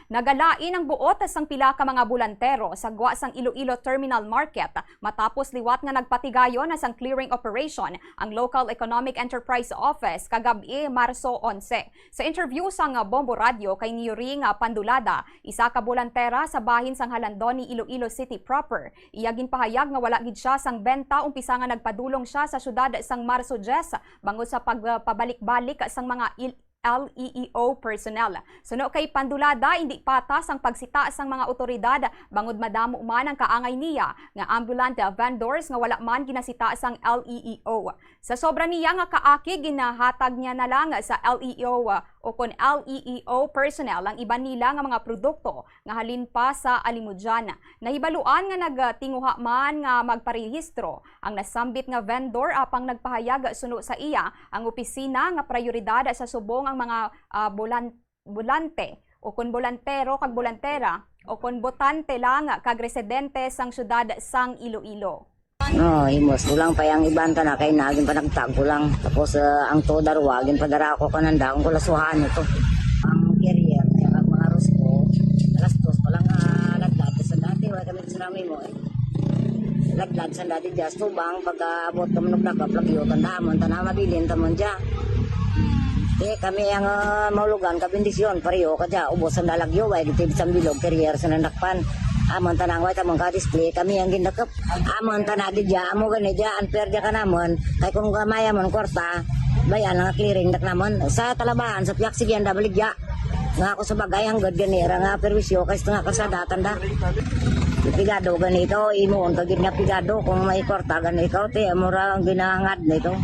Nagalain ang buot sang pila ka mga bulantero sa gwa sang Iloilo Terminal Market matapos liwat nga nagpatigayon na sang clearing operation ang Local Economic Enterprise Office kagabi Marso 11. Sa interview sang Bombo Radio kay Niuring Pandulada, isa ka bulantera sa bahin sang Halandon ni Iloilo City proper. Iyagin pahayag nga wala gid siya sang benta umpisa nga nagpadulong siya sa syudad sang Marso 10 bangod sa pagpabalik-balik sang mga LEEO personnel. Suno kay Pandulada, hindi patas ang pagsita sang mga otoridad bangod madamo man ang kaangay niya nga ambulant vendors nga wala man ginasita sang LEEO. Sa sobra niya nga kaaki ginahatag niya na lang sa LEEO o kon LEEO personnel ang iban nila nga mga produkto nga halin pa sa alimudyan. Nahibaluan nga nagtinguha man nga magparehistro ang nasambit nga vendor apang nagpahayag suno sa iya ang opisina nga prioridad sa subong ang mga bulante o kun bulantero kag bulantera o kun botante lang kag residente sang syudad sang Iloilo. No, himos ulang pa yung ibanta na kay naging pa nagtago lang. Tapos ang todar wagin padara ko kananda kung kulasuhan ito. Ang carrier kaya kag mga arroz ko alas 2 pa lang ladlad sa dati wala kami sa namin mo. Ladlad sa dati just tubang pagka abot kami nagdagaplag yo tandamon tanama bilin tamon dia. Kami ang maulugan kabindisyon pareho kadya ubos ang dalagyo way gitib sa bilog carrier sa nandakpan. Amon tanang way tamong ka-display kami ang gindakep. Amon tanadi dia amo gani dia unfair dia kanamon kay kung gamaya mon kwarta bayan nga clearing dak namon sa talabaan sa piyak sige anda baligya. Nga ako sa bagay ang god ganira nga perwisyo kay nga kasada tanda. Pigado ganito imo on kagid nga pigado kung may kwarta ganito te amura ang ginahangad nito.